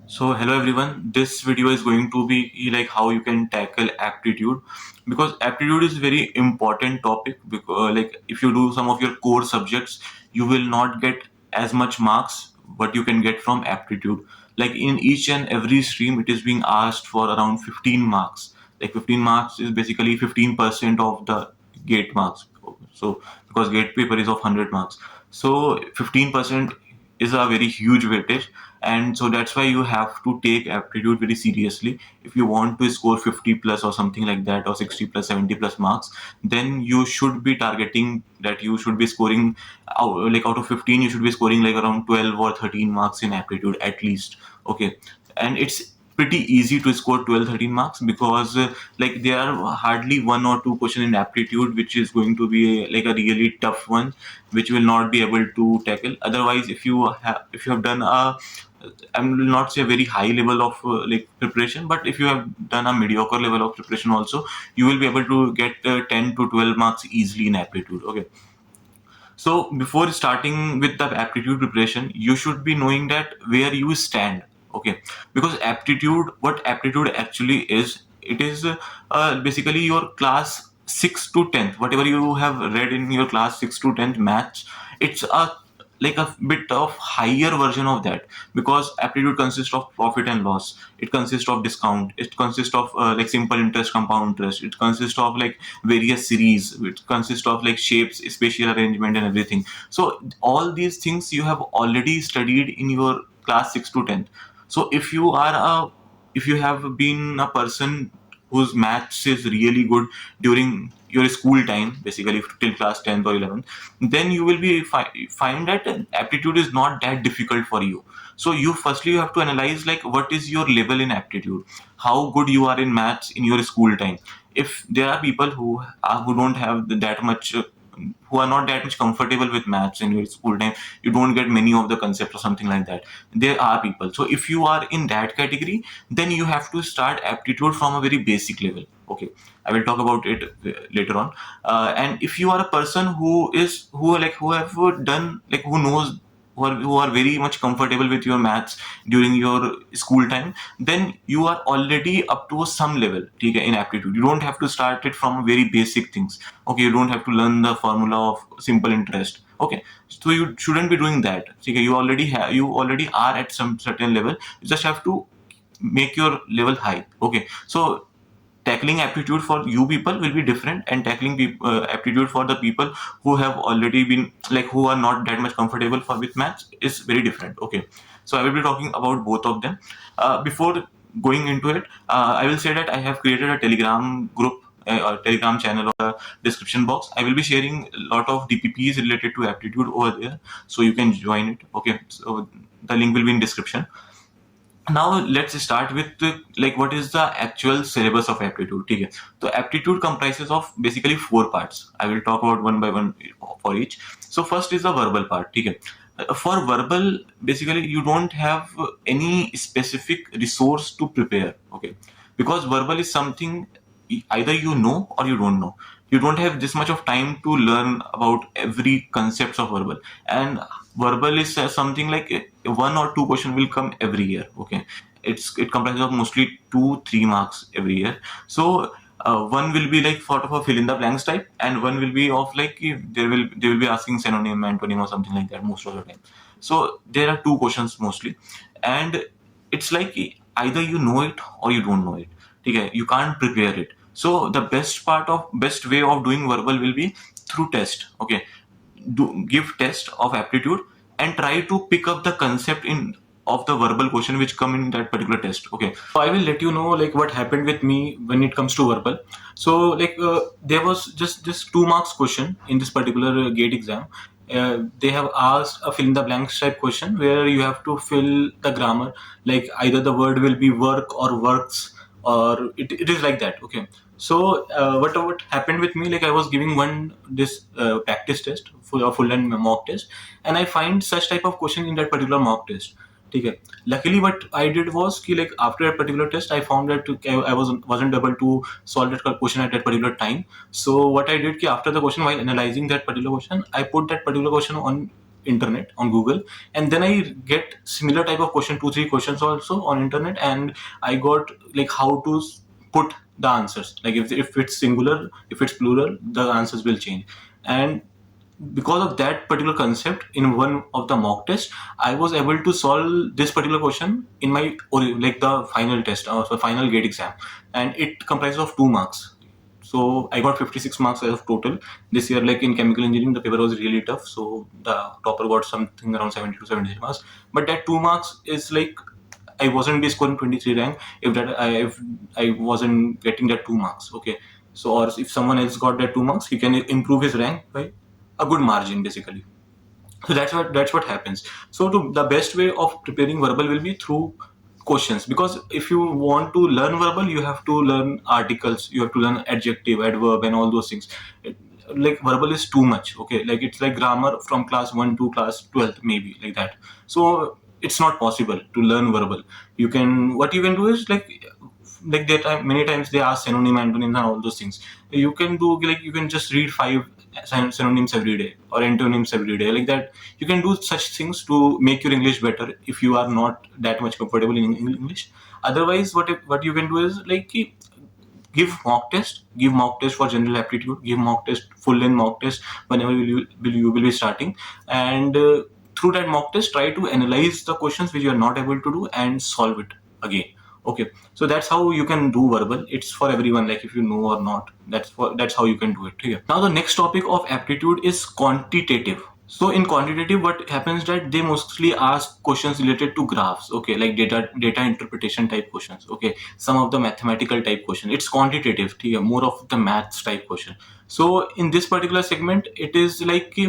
So hello everyone, this video is going to be like how you can tackle aptitude, because aptitude is very important topic, because like if you do some of your core subjects you will not get as much marks what you can get from aptitude. Like in each and every stream it is being asked for around 15 marks. Like 15 marks is basically 15% of the gate marks. So because gate paper is of 100 marks, so 15% is a very huge weightage, and so that's why you have to take aptitude very seriously. If you want to score 50 plus or something like that, or 60 plus 70 plus marks, then you should be targeting that you should be scoring like out of 15 you should be scoring like around 12 or 13 marks in aptitude at least. Okay, and it's pretty easy to score 12 13 marks, because like there are hardly one or two question in aptitude which is going to be like a really tough one, which will not be able to tackle. Otherwise, if you have done a, I will not say a very high level of like preparation, but if you have done a mediocre level of preparation also, you will be able to get 10 to 12 marks easily in aptitude. Okay, so before starting with the aptitude preparation, you should be knowing that where you stand. Okay, because aptitude, what aptitude actually is, it is basically your class 6 to 10th, whatever you have read in your class 6 to 10th maths. It's a like a bit of higher version of that, because aptitude consists of profit and loss, it consists of discount, it consists of like simple interest, compound interest, it consists of like various series, it consists of like shapes, spatial arrangement and everything. So all these things you have already studied in your class 6 to 10th. So if you have been a person whose maths is really good during your school time, basically till class 10th or 11th, then you will be find that aptitude is not that difficult for you. So you firstly you have to analyze like what is your level in aptitude, how good you are in maths in your school time. If there are people who don't have that much who are not that much comfortable with maths in your school time, you don't get many of the concepts or something like that, there are people. So if you are in that category, then you have to start aptitude from a very basic level. Okay, I will talk about it later on. And if you are a person who have done like who knows, who are very much comfortable with your maths during your school time, then you are already up to some level, okay, in aptitude. You don't have to start it from very basic things. Okay, you don't have to learn the formula of simple interest. Okay, so you shouldn't be doing that. Okay, you already are at some certain level. You just have to make your level high. Okay, so tackling aptitude for you people will be different, and tackling aptitude for the people who have already been like who are not that much comfortable for with maths is very different. Okay, so I will be talking about both of them. Before going into it, I will say that I have created a telegram group, or telegram channel, or a description box. I will be sharing a lot of dpps related to aptitude over there, so you can join it. Okay, so the link will be in description. Now let's start with like what is the actual syllabus of aptitude. Okay, so aptitude comprises of basically four parts. I will talk about one by one for each. So first is the verbal part. Okay, for verbal, basically you don't have any specific resource to prepare. Okay, because verbal is something either you know or you don't know. You don't have this much of time to learn about every concepts of verbal. And verbal is something like one or two question will come every year. Okay, it comprises of mostly 2 3 marks every year. So one will be like sort of a fill in the blanks type, and one will be of like if they will be asking synonym, antonym or something like that most of the time. So there are two questions mostly, and it's like either you know it or you don't know it. Okay, you can't prepare it. So the best way of doing verbal will be through test. Okay, give test of aptitude and try to pick up the concept in of the verbal question which come in that particular test. Okay, so I will let you know like what happened with me when it comes to verbal. So like there was just this 2 marks question in this particular gate exam. They have asked a fill in the blanks type question where you have to fill the grammar, like either the word will be work or works, or it is like that. Okay, so what happened with me, like I was giving one this practice test, full and mock test, and I find such type of question in that particular mock test. Okay. Luckily, what I did was कि like after a particular test, I found that I wasn't able to solve that question at that particular time. So what I did कि after the question, while analyzing that particular question, I put that particular question on internet on Google, and then I get similar type of question, 2-3 questions also on internet, and I got like how to put the answers, like if it's singular, if it's plural, the answers will change. And because of that particular concept, in one of the mock tests, I was able to solve this particular question in my like the final test or the final gate exam, and it comprises of 2 marks. So I got 56 marks as of total this year. Like in chemical engineering, the paper was really tough, so the topper got something around 70 to 73 marks. But that 2 marks is like I wasn't be scoring 23 rank if I wasn't getting that 2 marks. Okay, so or if someone else got that 2 marks, he can improve his rank by a good margin, basically. So that's what happens. So the best way of preparing verbal will be through questions, because if you want to learn verbal, you have to learn articles, you have to learn adjective, adverb, and all those things. Like verbal is too much. Okay, like it's like grammar from class 1 to class 12, maybe like that. So it's not possible to learn verbal. What you can do is like that many times they ask synonym, antonyms, and all those things. You can do like you can just read 5 synonyms every day or antonyms every day, like that. You can do such things to make your English better if you are not that much comfortable in English. Otherwise, what you can do is like give mock test for general aptitude, give mock test, full length mock test whenever you will be starting, and through that mock test try to analyze the questions which you are not able to do and solve it again. Okay, so that's how you can do verbal. It's for everyone, like if you know or not, that's how you can do it here. Now the next topic of aptitude is quantitative. So in quantitative, what happens that they mostly ask questions related to graphs, okay, like data interpretation type questions, okay, some of the mathematical type question. It's quantitative, okay, more of the maths type question. So in this particular segment, it is like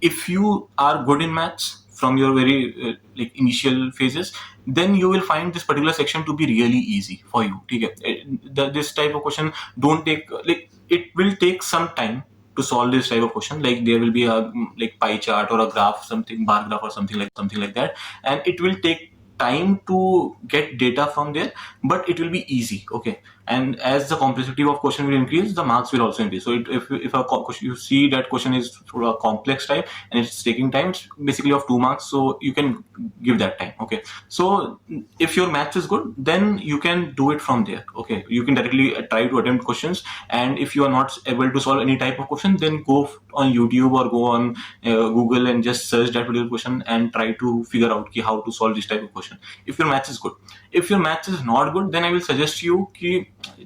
if you are good in maths from your very like initial phases, then you will find this particular section to be really easy for you. Okay, this type of question don't take like it will take some time to solve this type of question. Like there will be a like pie chart or a graph, something bar graph or something like that, and it will take time to get data from there, but it will be easy. Okay, and as the complexity of question will increase, the marks will also increase. So if you see that question is sort of a complex type and it's taking time, it's basically of 2 marks, so you can give that time. Okay, so if your maths is good, then you can do it from there. Okay, you can directly try to attempt questions, and if you are not able to solve any type of question, then go on YouTube or go on Google and just search that particular question and try to figure out how to solve this type of question if your maths is good. If your maths is not good, then I will suggest you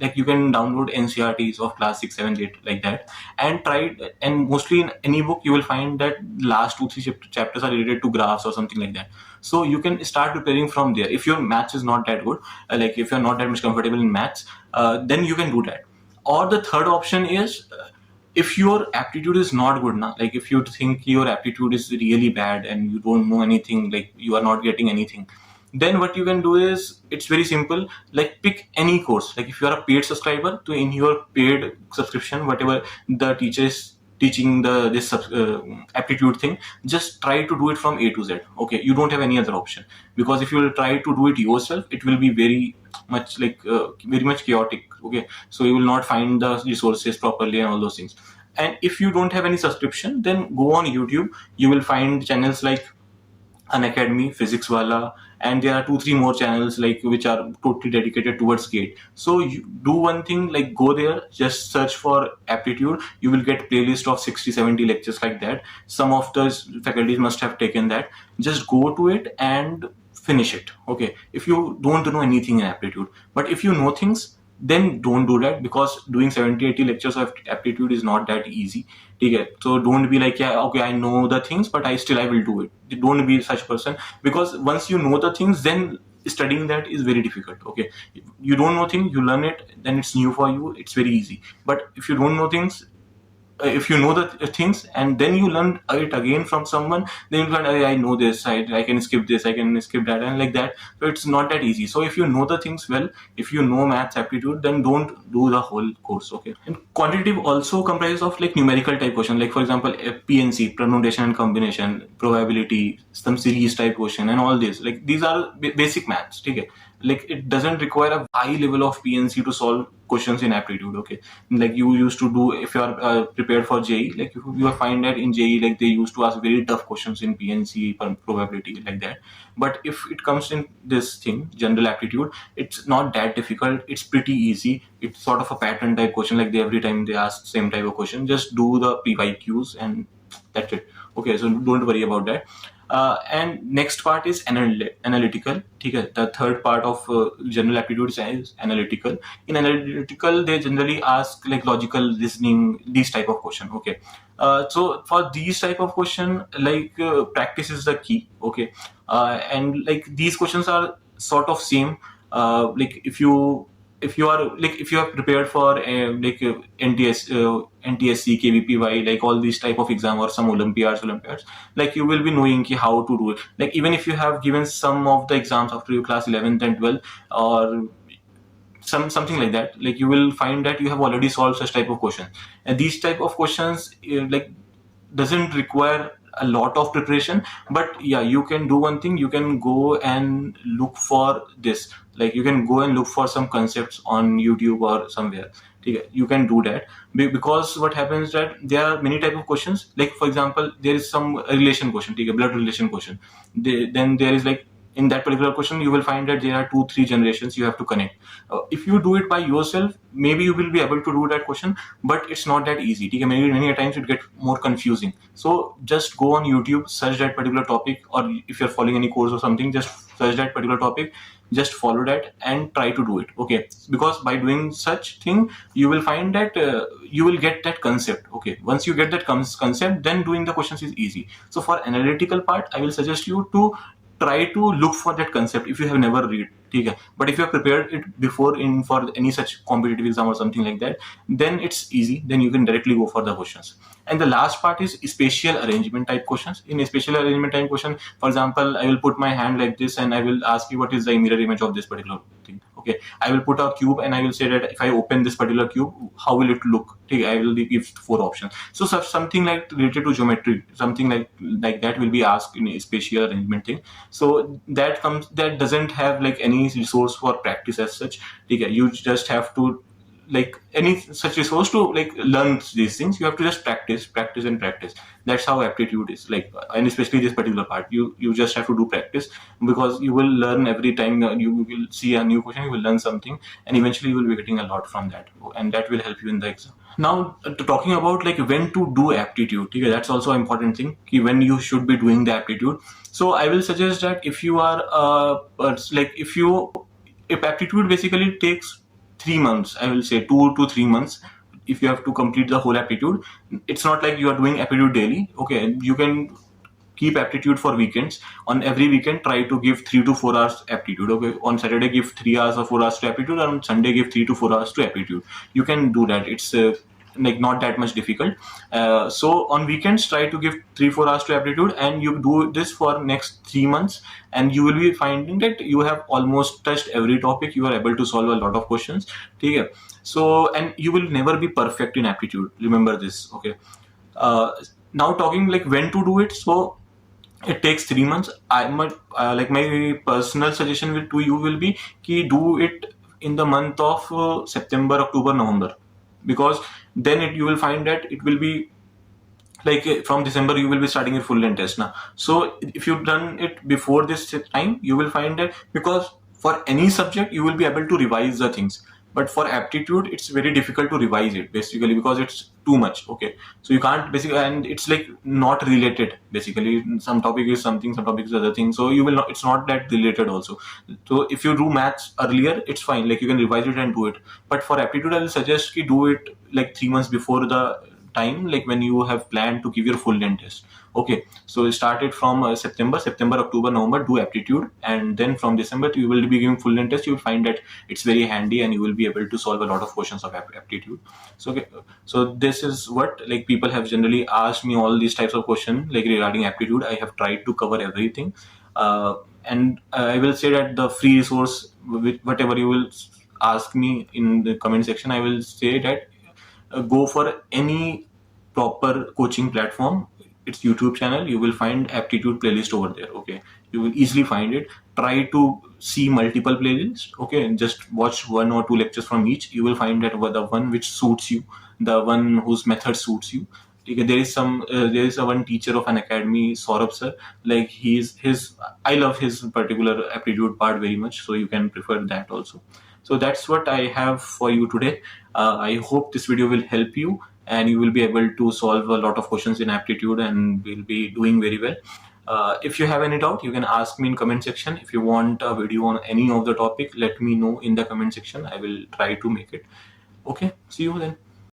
like you can download NCRTs of class 6, 7, 8, like that, and try it. And mostly in any book you will find that last 2-3 chapters are related to graphs or something like that. So you can start preparing from there. If your maths is not that good, like if you're not that much comfortable in maths, then you can do that. Or the third option is if your aptitude is not good now, like if you think your aptitude is really bad and you don't know anything, like you are not getting anything, then what you can do is it's very simple. Like pick any course. Like if you are a paid subscriber, to in your paid subscription, whatever the teacher is teaching this aptitude thing, just try to do it from A to Z. Okay, you don't have any other option, because if you will try to do it yourself, it will be very much chaotic. Okay, so you will not find the resources properly and all those things. And if you don't have any subscription, then go on YouTube. You will find channels like An Academy, Physics Wala, and there are 2-3 more channels like which are totally dedicated towards GATE. So you do one thing, like go there, just search for aptitude. You will get playlist of 60-70 lectures like that. Some of the faculties must have taken that. Just go to it and finish it. Okay, if you don't know anything in aptitude, but if you know things, then don't do that, because doing 70-80 lectures of aptitude is not that easy. Okay, so don't be like, yeah, okay, I know the things, but I will do it. Don't be such person, because once you know the things, then studying that is very difficult. Okay, you don't know things, you learn it, then it's new for you, it's very easy. But if you don't know things, if you know the things and then you learn it again from someone, then you can, I know this, I can skip this, I can skip that, and like that. So it's not that easy. So if you know the things well, if you know maths aptitude, then don't do the whole course. Okay, and quantitative also comprises of like numerical type question, like for example PNC, permutation and combination, probability, some series type question, and all this. Like these are basic maths. Okay, like it doesn't require a high level of PNC to solve questions in aptitude. Okay, like you used to do if you are prepared for JE, like you find that in JE, like they used to ask very tough questions in PNC probability like that. But if it comes in this thing, general aptitude, it's not that difficult. It's pretty easy. It's sort of a pattern type question, like they every time they ask same type of question, just do the PYQs and that's it. Okay, so don't worry about that. And next part is analytical. Okay, the third part of general aptitude is analytical. In analytical, they generally ask like logical reasoning, these type of question. Okay, so for these type of question, like practice is the key. Okay, and like these questions are sort of same. Like if you are like if you are prepared for NTSC, KVPY, like all these type of exam or some Olympiads, like you will be knowing how to do it. Like even if you have given some of the exams after your class 11th and 12th or something like that, like you will find that you have already solved such type of questions. And these type of questions like doesn't require a lot of preparation, but yeah, you can do one thing. You can go and look for this, like you can go and look for some concepts on YouTube or somewhere. Okay, you can do that because what happens that there are many type of questions. Like for example, there is some relation question, okay, blood relation question. Then there is like in that particular question you will find that there are 2-3 generations you have to connect. If you do it by yourself, maybe you will be able to do that question, but it's not that easy. Okay? Many times it gets more confusing. So just go on YouTube, search that particular topic, or if you're following any course or something, just search that particular topic, just follow that and try to do it. Okay, because by doing such thing you will find that you will get that concept. Okay, once you get that concept, then doing the questions is easy. So for analytical part, I will suggest you to try to look for that concept if you have never read. Okay, but if you have prepared it before in for any such competitive exam or something like that, then it's easy. Then you can directly go for the questions. And the last part is spatial arrangement type questions. In a spatial arrangement type question, for example, I will put my hand like this and I will ask you what is the mirror image of this particular thing. Okay, I will put a cube and I will say that if I open this particular cube, how will it look? Okay, I will give 4 options. So something like related to geometry, something like that will be asked in a spatial arrangement thing. So that doesn't have like any resource for practice as such. Okay, you just have to like any such resource to like learn these things. You have to just practice and practice. That's how aptitude is like, and especially this particular part, you just have to do practice, because you will learn every time you will see a new question, you will learn something, and eventually you will be getting a lot from that, and that will help you in the exam. Now talking about like when to do aptitude, okay, that's also an important thing, when you should be doing the aptitude. So I will suggest that if you are like if aptitude basically takes 3 months, I will say 2 to 3 months. If you have to complete the whole aptitude, it's not like you are doing aptitude daily. Okay, you can keep aptitude for weekends. On every weekend, try to give 3 to 4 hours aptitude. Okay, on Saturday give 3 hours or 4 hours to aptitude, and on Sunday give 3 to 4 hours to aptitude. You can do that. It's like not that much difficult. So on weekends, try to give 3-4 hours to aptitude, and you do this for next 3 months, and you will be finding that you have almost touched every topic. You are able to solve a lot of questions. Okay, so and you will never be perfect in aptitude. Remember this. Okay. Now talking like when to do it. So it takes 3 months. I might like my personal suggestion to you will be ki do it in the month of September, October, November, because then you will find that it will be like from December you will be starting your full length test now. So if you've done it before this time, you will find that, because for any subject you will be able to revise the things, but for aptitude it's very difficult to revise it basically, because it's too much. Okay, so you can't basically, and it's like not related basically. Some topic is something, some topic is other thing, so you will not, it's not that related also. So if you do maths earlier, it's fine, like you can revise it and do it. But for aptitude I will suggest you do it like 3 months before the time, like when you have planned to give your full length test. Okay, so it started from September, October, November, do aptitude, and then from December you will be giving full length test. You will find that it's very handy, and you will be able to solve a lot of questions of aptitude. So okay, so this is what like people have generally asked me, all these types of questions like regarding aptitude. I have tried to cover everything, and I will say that the free resource, whatever you will ask me in the comment section, I will say that go for any proper coaching platform. its YouTube channel, you will find Aptitude playlist over there. Okay, you will easily find it. Try to see multiple playlists. Okay, and just watch 1 or 2 lectures from each. You will find that the one which suits you, the one whose method suits you. Okay, there is a one teacher of an academy, Saurabh sir. Like he's his, I love his particular Aptitude part very much. So you can prefer that also. So that's what I have for you today. I hope this video will help you and you will be able to solve a lot of questions in Aptitude and will be doing very well. If you have any doubt, you can ask me in comment section. If you want a video on any of the topic, let me know in the comment section. I will try to make it. Okay, see you then.